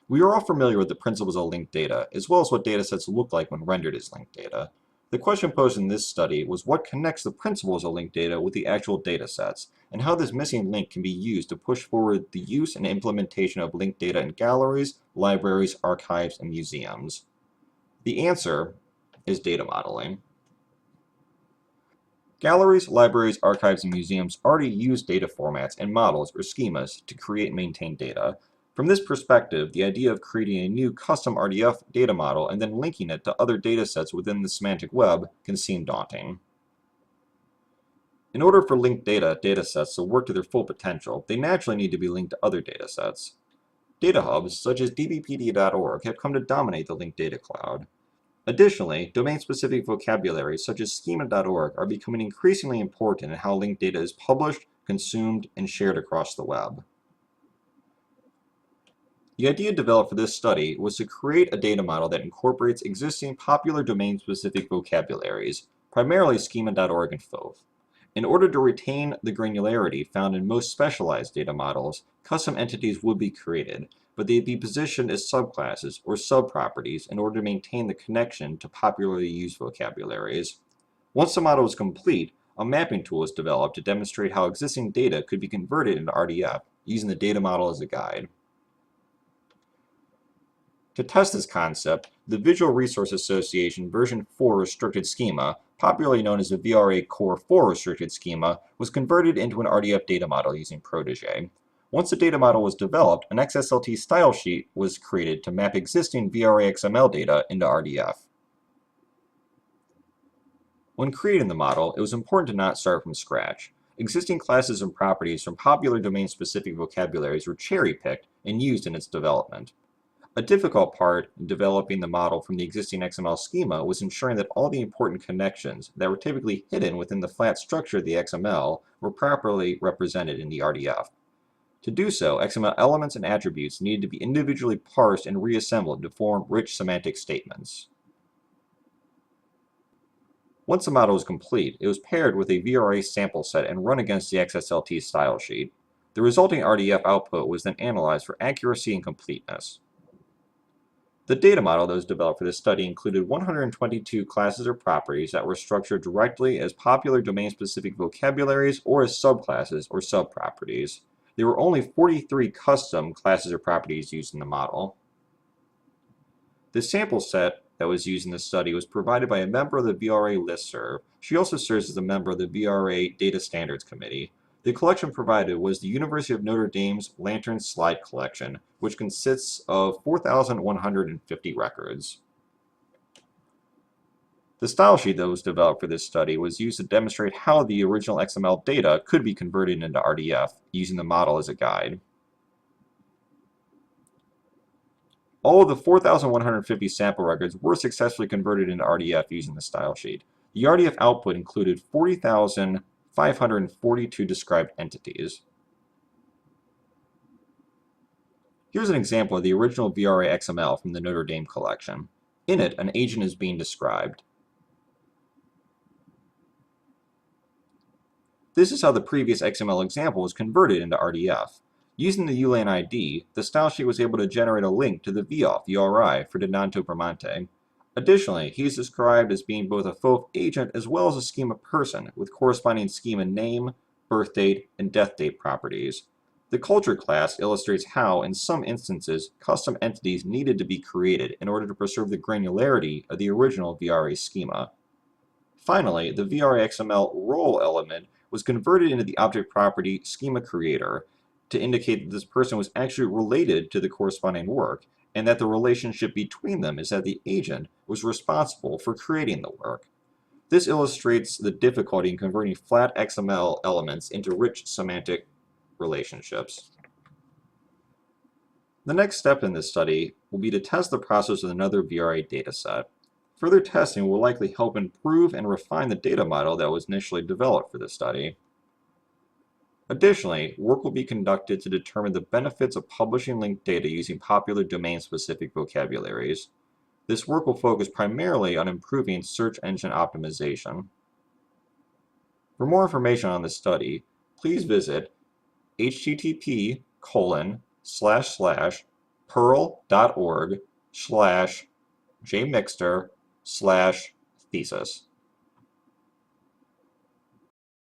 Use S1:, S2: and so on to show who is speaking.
S1: We are all familiar with the principles of linked data, as well as what datasets look like when rendered as linked data. The question posed in this study was what connects the principles of linked data with the actual datasets, and how this missing link can be used to push forward the use and implementation of linked data in galleries, libraries, archives, and museums. The answer is data modeling. Galleries, libraries, archives, and museums already use data formats and models or schemas to create and maintain data. From this perspective, the idea of creating a new custom RDF data model and then linking it to other datasets within the semantic web can seem daunting. In order for linked datasets to work to their full potential, they naturally need to be linked to other datasets. Data hubs, such as dbpedia.org, have come to dominate the linked data cloud. Additionally, domain-specific vocabularies such as schema.org are becoming increasingly important in how linked data is published, consumed, and shared across the web. The idea developed for this study was to create a data model that incorporates existing popular domain-specific vocabularies, primarily schema.org and Fove. In order to retain the granularity found in most specialized data models, custom entities would be created, but they'd be positioned as subclasses or subproperties in order to maintain the connection to popularly used vocabularies. Once the model was complete, a mapping tool was developed to demonstrate how existing data could be converted into RDF using the data model as a guide. To test this concept, the Visual Resource Association version 4 restricted schema, popularly known as the VRA Core 4 restricted schema, was converted into an RDF data model using Protege. Once the data model was developed, an XSLT style sheet was created to map existing VRA XML data into RDF. When creating the model, it was important to not start from scratch. Existing classes and properties from popular domain-specific vocabularies were cherry-picked and used in its development. A difficult part in developing the model from the existing XML schema was ensuring that all the important connections that were typically hidden within the flat structure of the XML were properly represented in the RDF. To do so, XML elements and attributes needed to be individually parsed and reassembled to form rich semantic statements. Once the model was complete, it was paired with a VRA sample set and run against the XSLT style sheet. The resulting RDF output was then analyzed for accuracy and completeness. The data model that was developed for this study included 122 classes or properties that were structured directly as popular domain-specific vocabularies or as subclasses or subproperties. There were only 43 custom classes or properties used in the model. The sample set that was used in the study was provided by a member of the VRA listserv. She also serves as a member of the VRA Data Standards Committee. The collection provided was the University of Notre Dame's Lantern Slide Collection, which consists of 4,150 records. The style sheet that was developed for this study was used to demonstrate how the original XML data could be converted into RDF, using the model as a guide. All of the 4,150 sample records were successfully converted into RDF using the style sheet. The RDF output included 40,542 described entities. Here's an example of the original VRA XML from the Notre Dame collection. In it, an agent is being described. This is how the previous XML example was converted into RDF. Using the ULAN ID, the style sheet was able to generate a link to the VAUTH URI for Donato Bramante. Additionally, he is described as being both a Fove agent as well as a schema person, with corresponding schema name, birth date, and death date properties. The culture class illustrates how, in some instances, custom entities needed to be created in order to preserve the granularity of the original VRA schema. Finally, the VRA XML role element was converted into the object property schema creator to indicate that this person was actually related to the corresponding work, and that the relationship between them is that the agent was responsible for creating the work. This illustrates the difficulty in converting flat XML elements into rich semantic relationships. The next step in this study will be to test the process with another VRA dataset. Further testing will likely help improve and refine the data model that was initially developed for this study. Additionally, work will be conducted to determine the benefits of publishing linked data using popular domain-specific vocabularies. This work will focus primarily on improving search engine optimization. For more information on this study, please visit http:// perl.org/jmixter/thesis.